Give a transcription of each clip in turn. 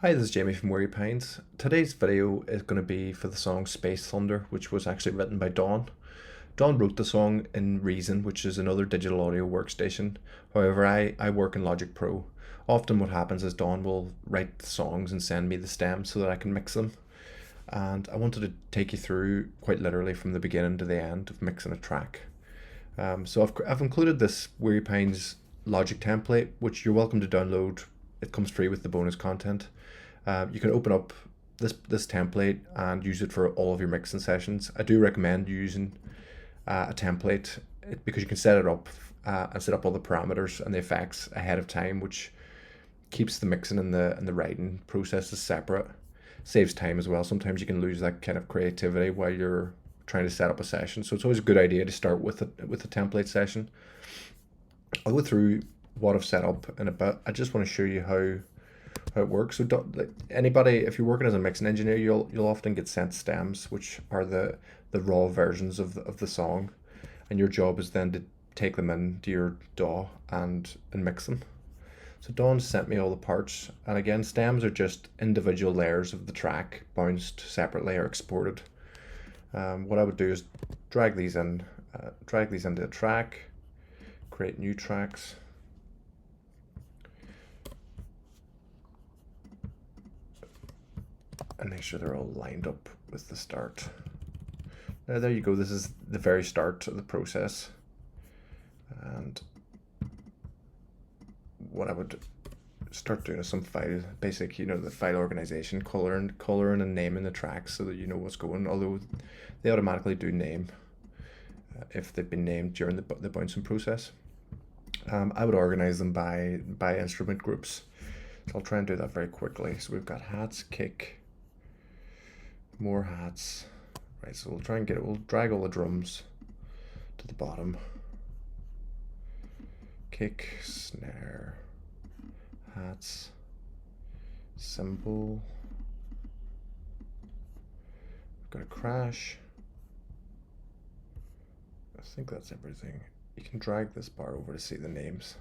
Hi, this is Jamie from Weary Pines. Today's video is going to be for the song Space Thunder, which was actually written by Dawn. Dawn wrote the song in Reason, which is another digital audio workstation. However, I work in Logic Pro. Often what happens is Dawn will write the songs and send me the stems so that I can mix them. And I wanted to take you through quite literally from the beginning to the end of mixing a track. So I've included this Weary Pines Logic template, which you're welcome to download. It comes free with the bonus content. You can open up this template and use it for all of your mixing sessions. I do recommend using a template because you can set it up and set up all the parameters and the effects ahead of time, which keeps the mixing and the writing processes separate. Saves time as well. Sometimes you can lose that kind of creativity while you're trying to set up a session. So it's always a good idea to start with a template session. I'll go through what I've set up in a bit. I just want to show you how it works. So like anybody, if you're working as a mixing engineer, you'll often get sent stems, which are the raw versions of the song, and your job is then to take them into your DAW and mix them. So Dawn sent me all the parts, and again, stems are just individual layers of the track bounced separately or exported. What I would do is drag these into a track, create new tracks. And make sure they're all lined up with the start. Now there you go, this is the very start of the process. And what I would start doing is some file, basic, the file organization, coloring and naming the tracks so that you know what's going, although they automatically do name if they've been named during the bouncing process. I would organize them by instrument groups. So I'll try and do that very quickly. So we've got hats, kick, more hats. Right, so we'll drag all the drums to the bottom. Kick, snare, hats, cymbal. We've got a crash. I think that's everything. You can drag this bar over to see the names.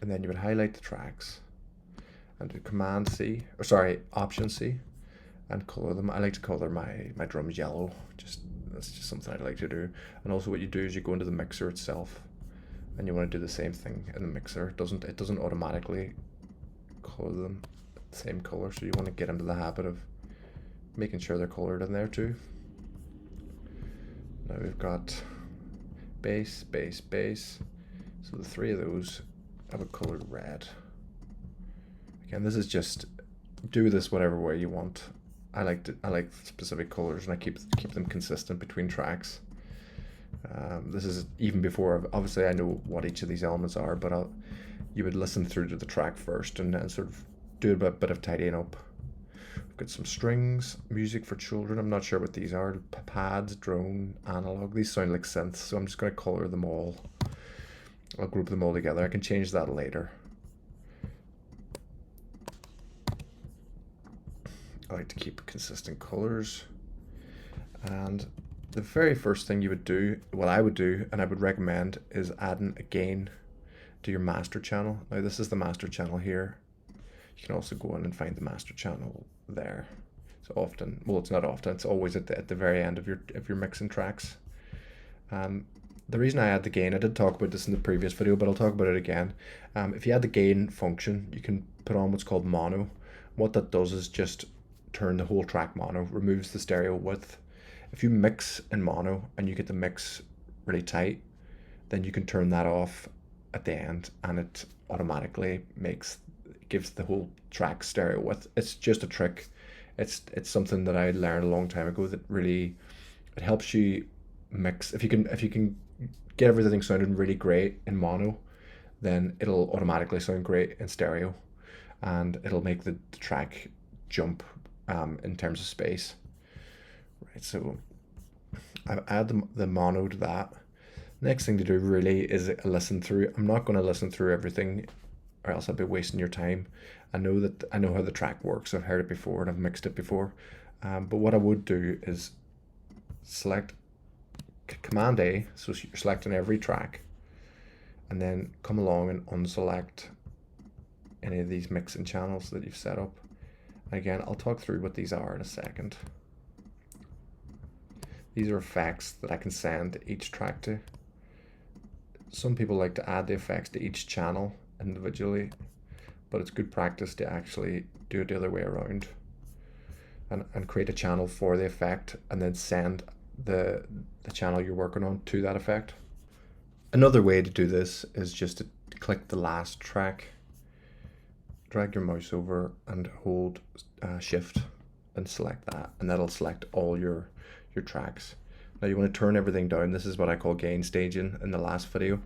And then you would highlight the tracks and do Command C, or sorry, Option C, and color them. I like to color my drums yellow. That's just something I like to do. And also what you do is you go into the mixer itself, and you want to do the same thing in the mixer. It doesn't automatically color them the same color, so you want to get into the habit of making sure they're colored in there too. Now we've got bass, bass, bass. So the three of those I would color red. Again, this is just do this whatever way you want. I like specific colors, and I keep them consistent between tracks. This is even before obviously I know what each of these elements are, but you would listen through to the track first and then sort of do a bit of tidying up. We've got some strings, music for children. I'm not sure what these are. Pads, drone, analog. These sound like synths, so I'm just going to color them all. I'll group them all together. I can change that later. I like to keep consistent colors. And the very first thing you would do, what I would do, and I would recommend, is adding a gain to your master channel. Now this is the master channel here. You can also go in and find the master channel there. So often, well, it's not often, it's always at the very end of your mixing tracks. The reason I add the gain, I did talk about this in the previous video, but I'll talk about it again. If you add the gain function, you can put on what's called mono. What that does is just turn the whole track mono, removes the stereo width. If you mix in mono and you get the mix really tight, then you can turn that off at the end, and it automatically gives the whole track stereo width. It's just a trick. It's something that I learned a long time ago that really it helps you mix. If you can get everything sounding really great in mono, then it'll automatically sound great in stereo, and it'll make the track jump in terms of space. Right, so I add the mono to that. Next thing to do really is a listen through. I'm not going to listen through everything, or else I'll be wasting your time. I know how the track works. I've heard it before and I've mixed it before. But what I would do is select Command A, so you're selecting every track, and then come along and unselect any of these mixing channels that you've set up. Again, I'll talk through what these are in a second. These are effects that I can send each track to. Some people like to add the effects to each channel individually, but it's good practice to actually do it the other way around and create a channel for the effect and then send the channel you're working on to that effect. Another way to do this is just to click the last track, drag your mouse over and hold shift and select that, and that'll select all your tracks. Now you want to turn everything down. This is what I call gain staging in the last video.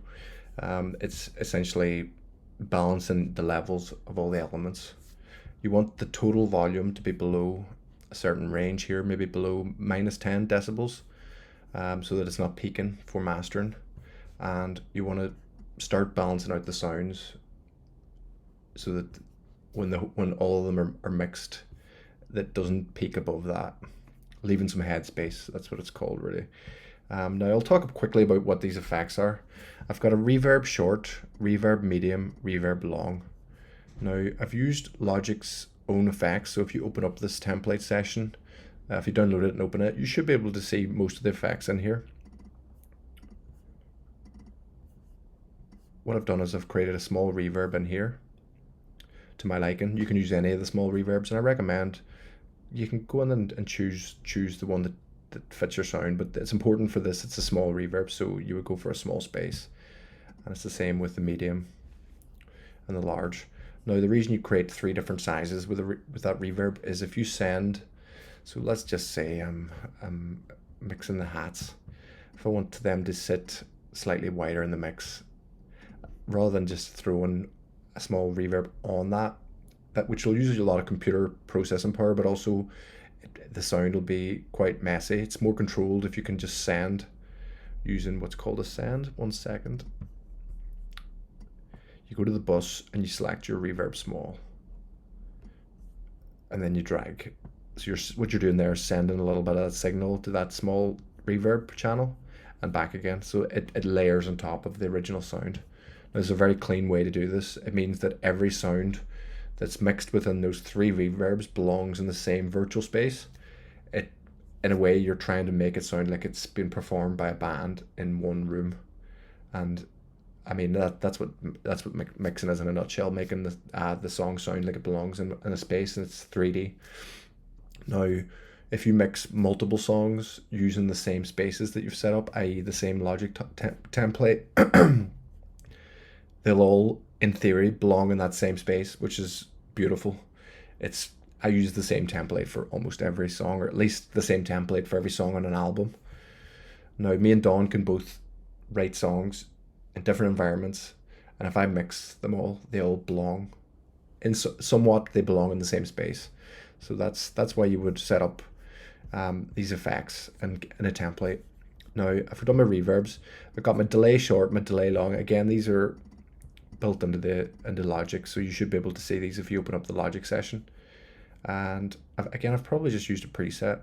It's essentially balancing the levels of all the elements. You want the total volume to be below a certain range here, maybe below -10 decibels, so that it's not peaking for mastering. And you want to start balancing out the sounds so that when all of them are mixed, that doesn't peak above that, leaving some headspace. That's what it's called, really. Now I'll talk quickly about what these effects are. I've got a reverb short, reverb medium, reverb long. Now I've used Logic's own effects, so if you open up this template session, if you download it and open it, you should be able to see most of the effects in here. What I've done is I've created a small reverb in here to my liking. You can use any of the small reverbs, and I recommend you can go in and choose the one that fits your sound, but it's important for this, it's a small reverb, so you would go for a small space. And it's the same with the medium and the large. Now the reason you create 3 different sizes with that reverb is if you send, so let's just say I'm mixing the hats. If I want them to sit slightly wider in the mix, rather than just throwing a small reverb on that which will use a lot of computer processing power, but also the sound will be quite messy. It's more controlled if you can just send using what's called a send. 1 second. You go to the bus and you select your reverb small, and then you drag. So what you're doing there is sending a little bit of signal to that small reverb channel and back again, so it layers on top of the original sound. There's a very clean way to do this. It means that every sound that's mixed within those 3 reverbs belongs in the same virtual space. In a way, you're trying to make it sound like it's been performed by a band in one room. And I mean, that's what mixing is in a nutshell, making the song sound like it belongs in a space, and it's 3D. Now, if you mix multiple songs using the same spaces that you've set up, i.e. the same Logic template, they'll all, in theory, belong in that same space, which is beautiful. I use the same template for almost every song, or at least the same template for every song on an album. Now, me and Dawn can both write songs in different environments, and if I mix them all, they all belong in somewhat. They belong in the same space. So that's why you would set up these effects in a template. Now, I've done my reverbs. I've got my delay short, my delay long. Again, these are built into Logic, so you should be able to see these if you open up the Logic session. And I've probably just used a preset.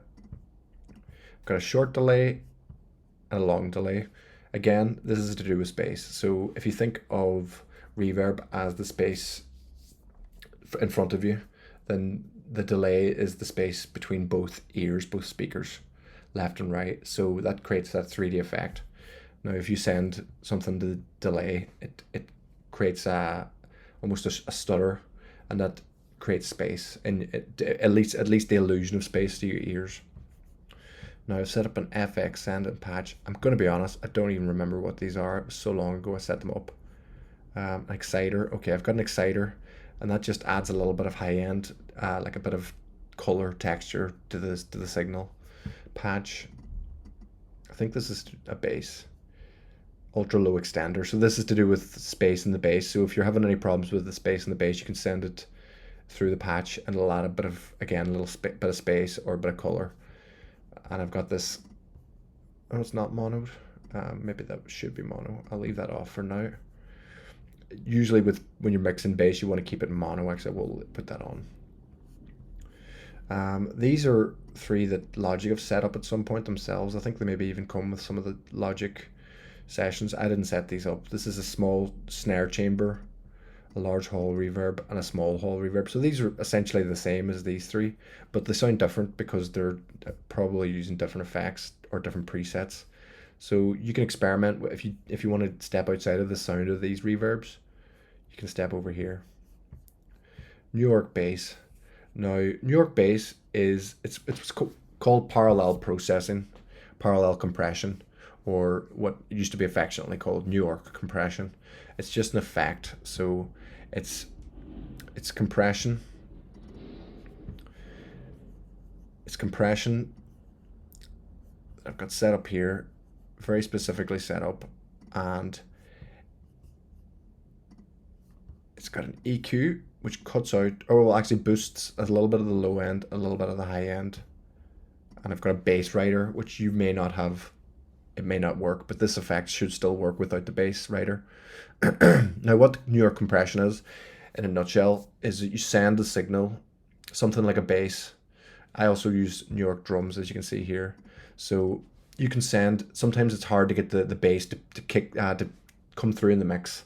I've got a short delay and a long delay. Again, this is to do with space. So if you think of reverb as the space in front of you, then the delay is the space between both ears, both speakers, left and right. So that creates that 3D effect. Now, if you send something to the delay, it creates almost a stutter, and that creates space, and at least the illusion of space to your ears. Now I've set up an FX send and patch. I'm going to be honest, I don't even remember what these are. It was so long ago I set them up. An exciter. Okay, I've got an exciter, and that just adds a little bit of high end, like a bit of color texture to the signal. Patch. I think this is a bass. Ultra low extender. So this is to do with space in the bass. So if you're having any problems with the space in the bass, you can send it through the patch, and it'll add a bit of, again, a little bit of space or a bit of color. And I've got this. Oh, it's not monoed. Maybe that should be mono. I'll leave that off for now. Usually when you're mixing bass, you want to keep it mono. Actually, we'll put that on. These are 3 that Logic have set up at some point themselves. I think they maybe even come with some of the Logic sessions. I didn't set these up. This is a small snare chamber a large hall reverb, and a small hall reverb. So these are essentially the same as these three, but they sound different because they're probably using different effects or different presets. So you can experiment if you want to step outside of the sound of these reverbs, you can step over here. New York bass. Now, New York bass is it's called parallel processing, parallel compression, or what used to be affectionately called New York compression. It's just an effect. So it's it's compression. It's compression. I've got set up here, very specifically set up, and it's got an EQ which cuts out, or well, actually boosts a little bit of the low end, a little bit of the high end, and I've got a bass rider which you may not have. It may not work, but this effect should still work without the bass rider. Now, what New York compression is, in a nutshell, is that you send the signal, something like a bass. I also use New York drums, as you can see here. So you can send. Sometimes it's hard to get the bass to come through in the mix,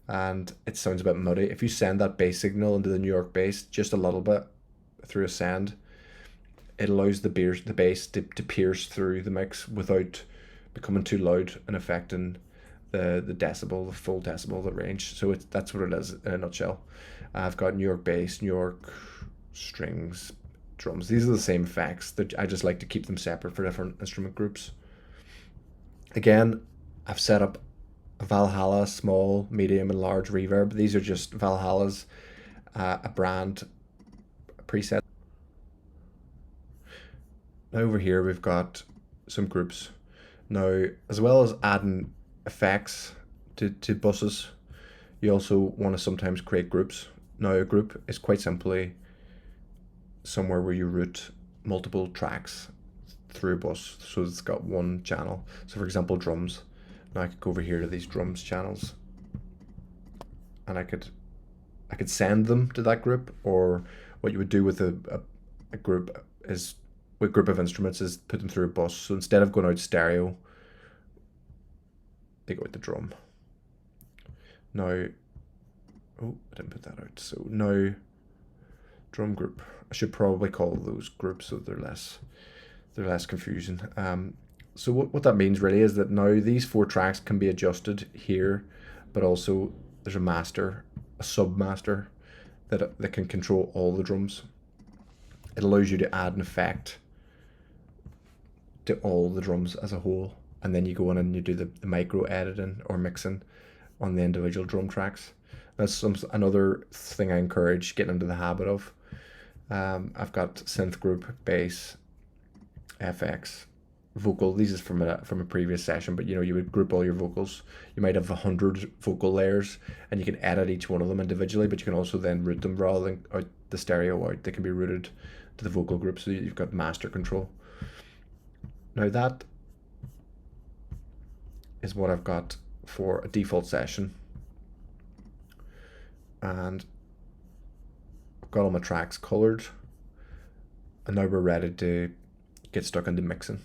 and it sounds a bit muddy. If you send that bass signal into the New York bass just a little bit through a send, it allows the bass to pierce through the mix without becoming too loud and affecting the decibel, the full decibel, the range. So that's what it is in a nutshell. I've got New York bass, New York strings, drums. These are the same effects. That I just like to keep them separate for different instrument groups. Again, I've set up a Valhalla small, medium, and large reverb. These are just Valhalla's, a brand preset. Now over here we've got some groups. Now, as well as adding effects to buses, you also want to sometimes create groups. Now, a group is quite simply somewhere where you route multiple tracks through a bus, so it's got one channel. So, for example, drums. Now I could go over here to these drums channels, and I could send them to that group, or what you would do with a group is with group of instruments is put them through a bus. So instead of going out stereo, they go out the drum. Now, oh, I didn't put that out. So now, drum group. I should probably call those groups so they're less confusing. So what that means really is that now these four tracks can be adjusted here, but also there's a master, a sub master that can control all the drums. It allows you to add an effect to all the drums as a whole, and then you go in and you do the micro editing or mixing on the individual drum tracks. That's another thing I encourage getting into the habit of. I've got synth group, bass, FX, vocal. These is from a previous session, but you would group all your vocals. You might have 100 vocal layers, and you can edit each one of them individually, but you can also then route them rather than out the stereo out. They can be routed to the vocal group, so you've got master control. Now that is what I've got for a default session, and I've got all my tracks colored, and now we're ready to get stuck into mixing.